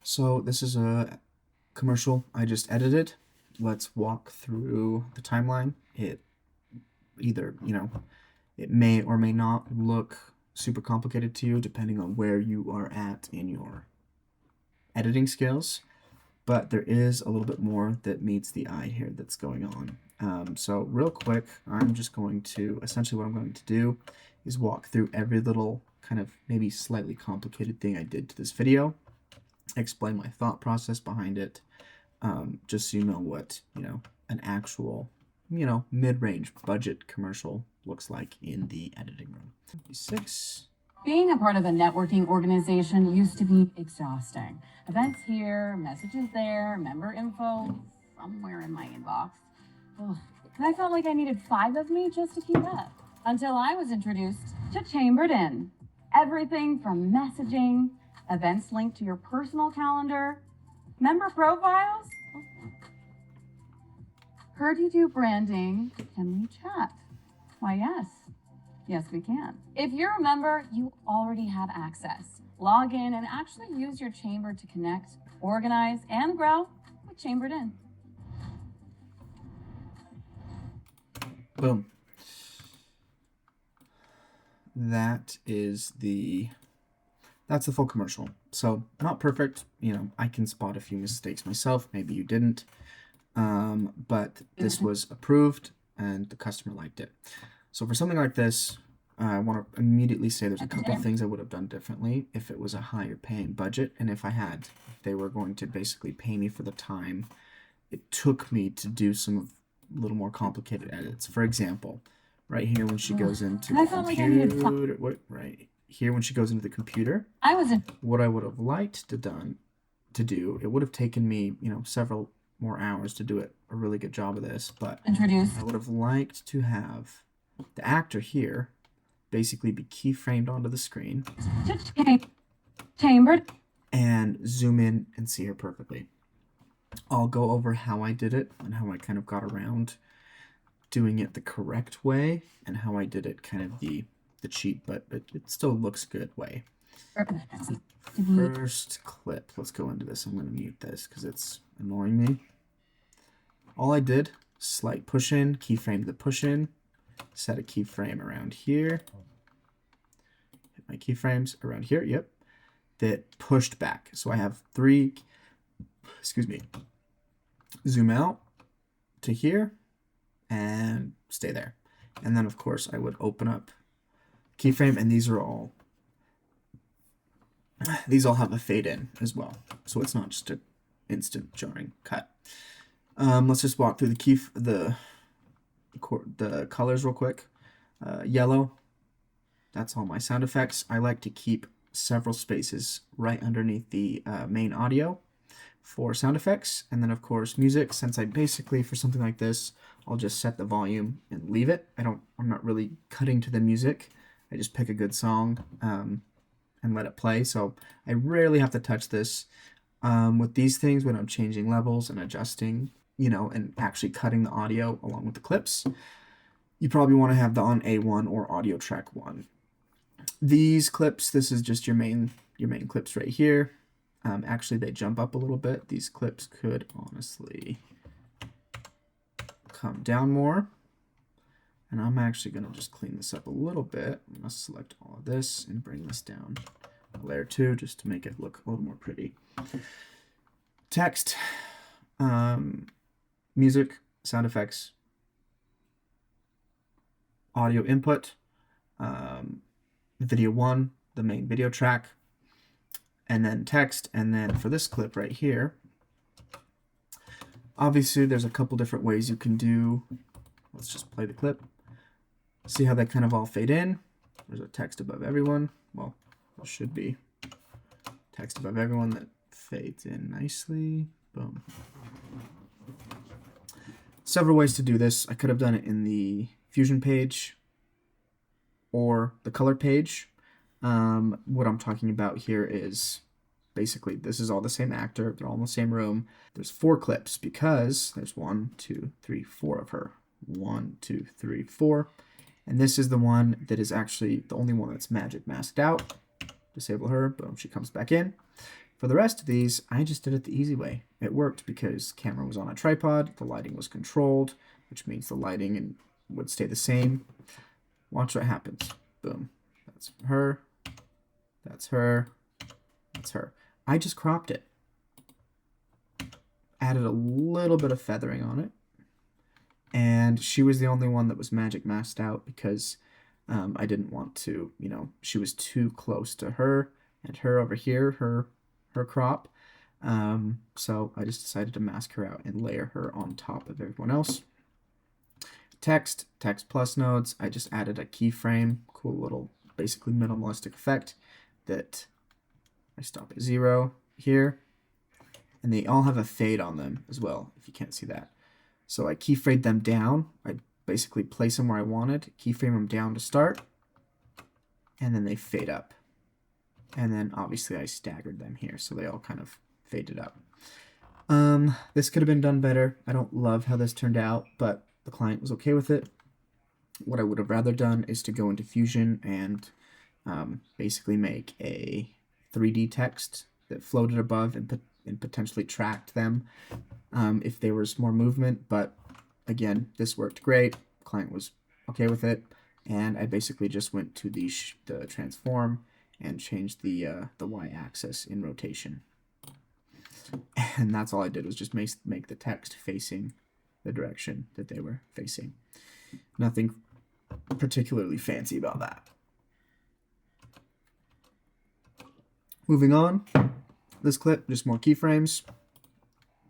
So this is a commercial I just edited. Let's walk through the timeline. It either, it may or may not look super complicated to you depending on where you are at in your editing skills, but there is a little bit more that meets the eye here that's going on. So real quick, I'm just going to, essentially what I'm going to do is walk through every little kind of maybe slightly complicated thing I did to this video, explain my thought process behind it, just so you know what, an actual, mid-range budget commercial looks like in the editing room. 6. Being a part of a networking organization used to be exhausting. Events here, messages there, member info somewhere in my inbox. Ugh. And I felt like I needed 5 of me just to keep up. Until I was introduced to Chambered In. Everything from messaging, events linked to your personal calendar, member profiles. Heard you do branding. Can we chat? Why, yes. Yes, we can. If you're a member, you already have access. Log in and actually use your chamber to connect, organize, and grow with Chambered In. Boom. That's the full commercial. So not perfect. I can spot a few mistakes myself. Maybe you didn't. But this was approved and the customer liked it. So for something like this, I want to immediately say there's a couple things I would have done differently if it was a higher paying budget, and if they were going to basically pay me for the time it took me to do some little more complicated edits. For example, right here when she goes into the computer, right here when she goes into the computer, what I would have liked to do, it would have taken me, several more hours to do a really good job of this, but I would have liked to have the actor here basically be keyframed onto the screen Chambered and zoom in and see her perfectly. I'll go over how I did it and how I kind of got around doing it the correct way and how I did it kind of the cheap, but it still looks good way. First clip, let's go into this. I'm going to mute this because it's annoying me. All I did, slight push in, keyframe the push in, set a keyframe around here, hit my keyframes around here, yep, that pushed back. So I have 3, zoom out to here and stay there. And then of course I would open up keyframe, and these all have a fade in as well. So it's not just an instant jarring cut. Let's just walk through the colors real quick. Yellow, that's all my sound effects. I like to keep several spaces right underneath the main audio for sound effects. And then of course music, since I basically, for something like this, I'll just set the volume and leave it. I'm not really cutting to the music. I just pick a good song and let it play. So I rarely have to touch this. With these things, when I'm changing levels and adjusting, and actually cutting the audio along with the clips, you probably want to have the on A1 or audio track 1. These clips, this is just your main clips right here. Actually, they jump up a little bit. These clips could honestly come down more. And I'm actually going to just clean this up a little bit. I'm going to select all of this and bring this down a layer 2 just to make it look a little more pretty. Text, music, sound effects, audio input, video 1, the main video track, and then text. And then for this clip right here, obviously there's a couple different ways you can do. Let's just play the clip. See how they kind of all fade in. There's a text above everyone. Well, there should be text above everyone that fades in nicely. Boom. Several ways to do this. I could have done it in the Fusion page or the color page. What I'm talking about here is basically this is all the same actor. They're all in the same room. There's 4 clips because there's 1, 2, 3, 4 of her. 1, 2, 3, 4. And this is the one that is actually the only one that's magic masked out. Disable her. Boom. She comes back in. For the rest of these, I just did it the easy way. It worked because camera was on a tripod, the lighting was controlled, which means the lighting would stay the same. Watch what happens. Boom. That's her. That's her. That's her. I just cropped it. Added a little bit of feathering on it. And she was the only one that was magic masked out because I didn't want to, she was too close to her and her over here, her crop. So I just decided to mask her out and layer her on top of everyone else. Text plus nodes, I just added a keyframe, cool little basically minimalistic effect that I stop at 0 here. And they all have a fade on them as well, if you can't see that. So I keyframed them down. I basically place them where I wanted, keyframe them down to start, and then they fade up. And then obviously I staggered them here, so they all kind of faded up. This could have been done better. I don't love how this turned out, but the client was okay with it. What I would have rather done is to go into Fusion and basically make a 3D text that floated above and potentially tracked them if there was more movement. But again, this worked great. The client was okay with it, and I basically just went to the transform and changed the y-axis in rotation. And that's all I did, was just make the text facing the direction that they were facing. Nothing particularly fancy about that. Moving on, this clip, just more keyframes.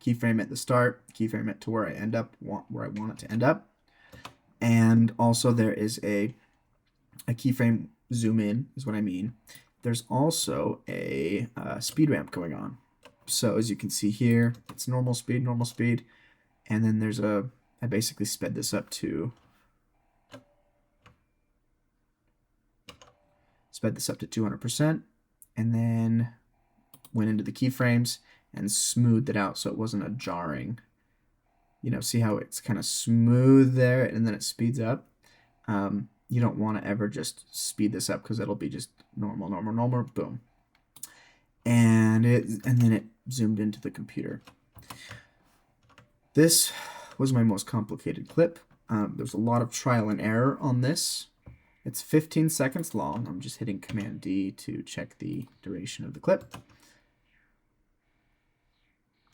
Keyframe at the start, keyframe it to where I want it to end up. And also there is a keyframe zoom in, is what I mean. There's also a speed ramp going on. So as you can see here, it's normal speed, and then there's I basically sped this up to 200%, and then went into the keyframes and smoothed it out so it wasn't a jarring, see how it's kind of smooth there and then it speeds up. You don't want to ever just speed this up because it'll be just normal, boom. And then it zoomed into the computer. This was my most complicated clip. There's a lot of trial and error on this. It's 15 seconds long. I'm just hitting Command D to check the duration of the clip.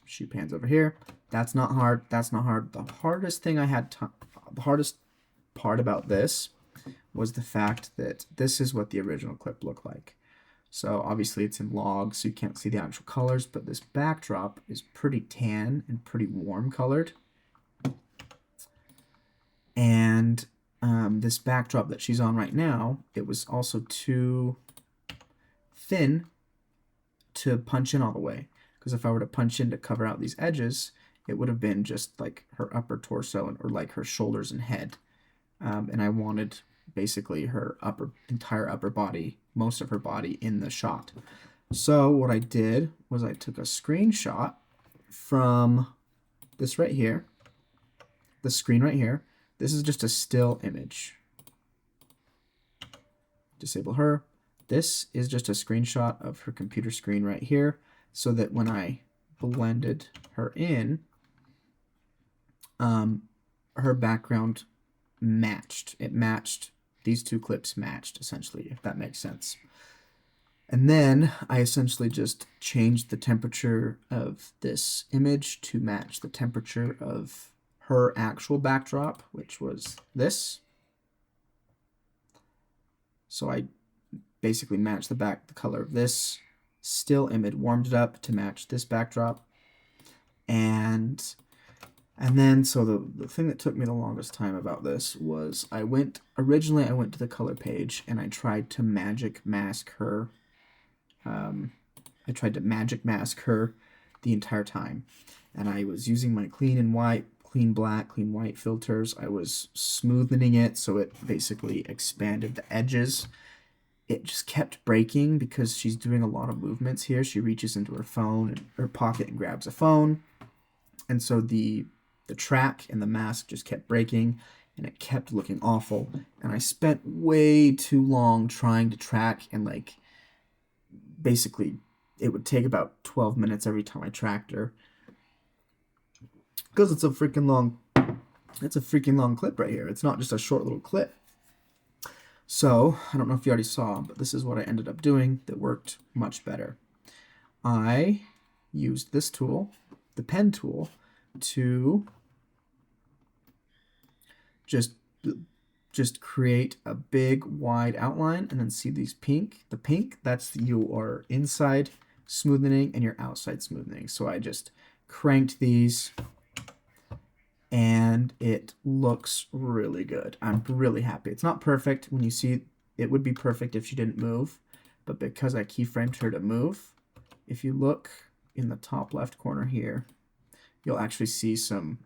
Shoe pans over here. That's not hard. The hardest thing the hardest part about this was the fact that this is what the original clip looked like. So obviously it's in log, so you can't see the actual colors, but this backdrop is pretty tan and pretty warm colored. And this backdrop that she's on right now, it was also too thin to punch in all the way. Because if I were to punch in to cover out these edges, it would have been just like her upper torso or like her shoulders and head. And I wanted basically her entire upper body, most of her body in the shot. So what I did was I took a screenshot from this right here, the screen right here. This is just a still image. Disable her. This is just a screenshot of her computer screen right here, so that when I blended her in, her background matched. It matched. These two clips matched, essentially, if that makes sense. And then I essentially just changed the temperature of this image to match the temperature of her actual backdrop, which was this. So I basically matched the color of this still image, warmed it up to match this backdrop. And then, so the thing that took me the longest time about this was originally I went to the color page and I tried to magic mask her. I tried to magic mask her the entire time. And I was using my clean and white, clean black, clean white filters. I was smoothing it so it basically expanded the edges. It just kept breaking because she's doing a lot of movements here. She reaches into her phone, and her pocket, and grabs a phone. And so the track and the mask just kept breaking, and it kept looking awful. And I spent way too long trying to track, and basically it would take about 12 minutes every time I tractor. Because it's a freaking long clip right here. It's not just a short little clip. So, I don't know if you already saw, but this is what I ended up doing that worked much better. I used this tool, the pen tool, to just create a big wide outline, and then see these pink. The pink, that's your inside smoothing and your outside smoothing. So I just cranked these, and it looks really good. I'm really happy. It's not perfect. When you see, it would be perfect if she didn't move, but because I keyframed her to move, if you look in the top left corner here, you'll actually see some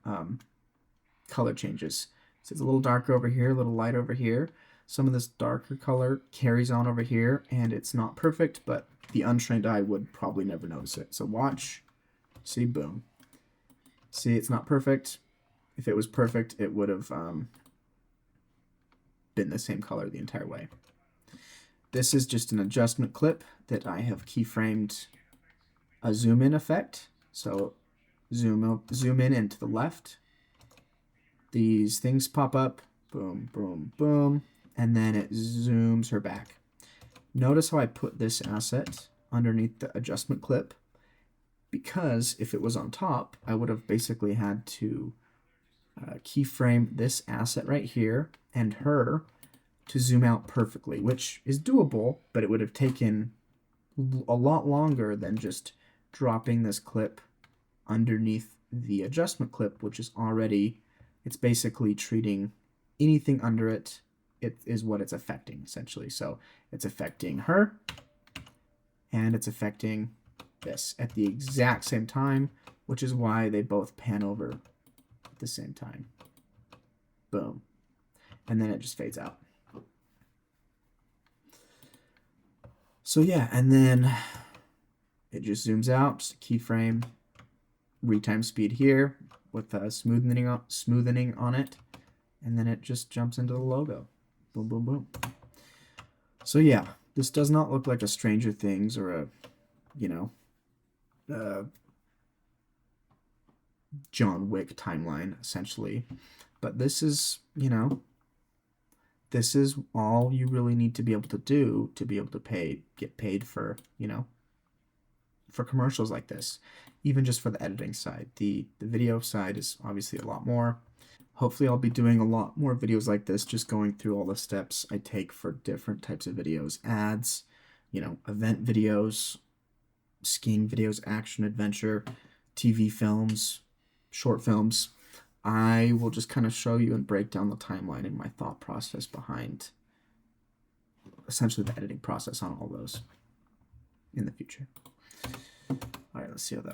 color changes. So it's a little darker over here, a little light over here. Some of this darker color carries on over here, and it's not perfect, but the untrained eye would probably never notice it. So watch, see, boom. See, it's not perfect. If it was perfect, it would have been the same color the entire way. This is just an adjustment clip that I have keyframed a zoom in effect. So zoom in and to the left. These things pop up, boom, boom, boom, and then it zooms her back. Notice how I put this asset underneath the adjustment clip, because if it was on top, I would have basically had to keyframe this asset right here and her to zoom out perfectly, which is doable, but it would have taken a lot longer than just dropping this clip underneath the adjustment clip, which is already, it's basically treating anything under it. It is what it's affecting, essentially. So it's affecting her, and it's affecting this at the exact same time, which is why they both pan over at the same time. Boom. And then it just fades out. So yeah, and then it just zooms out, just a keyframe, retime speed here with smoothening on it, and then it just jumps into the logo. Boom, boom, boom. So yeah, this does not look like a Stranger Things or a, John Wick timeline, essentially. But this is, this is all you really need to be able to do to be able to get paid for, for commercials like this, even just for the editing side. The video side is obviously a lot more. Hopefully I'll be doing a lot more videos like this, just going through all the steps I take for different types of videos, ads, event videos, skiing videos, action, adventure, TV films, short films. I will just kind of show you and break down the timeline and my thought process behind essentially the editing process on all those in the future. All right, let's see how that